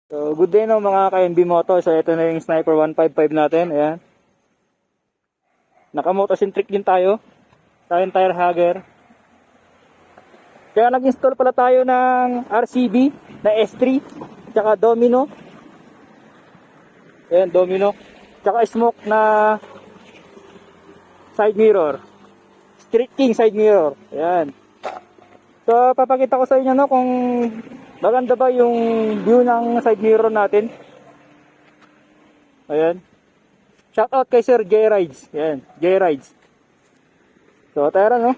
So, good day no mga ka-NB Moto. So, ito na yung Sniper 155 natin. Ayan. Naka-motocentric din tayo. Tayong tire hugger. Kaya nag-install pala tayo ng RCB na S3. Tsaka Domino. Ayan, Domino. Tsaka smoke na side mirror. Street King side mirror. Ayan. So, papakita ko sa inyo no kung maganda ba yung view ng side mirror natin. Ayan. Shout out kay Sir J Rides. Ayan, J Rides. So, tara no.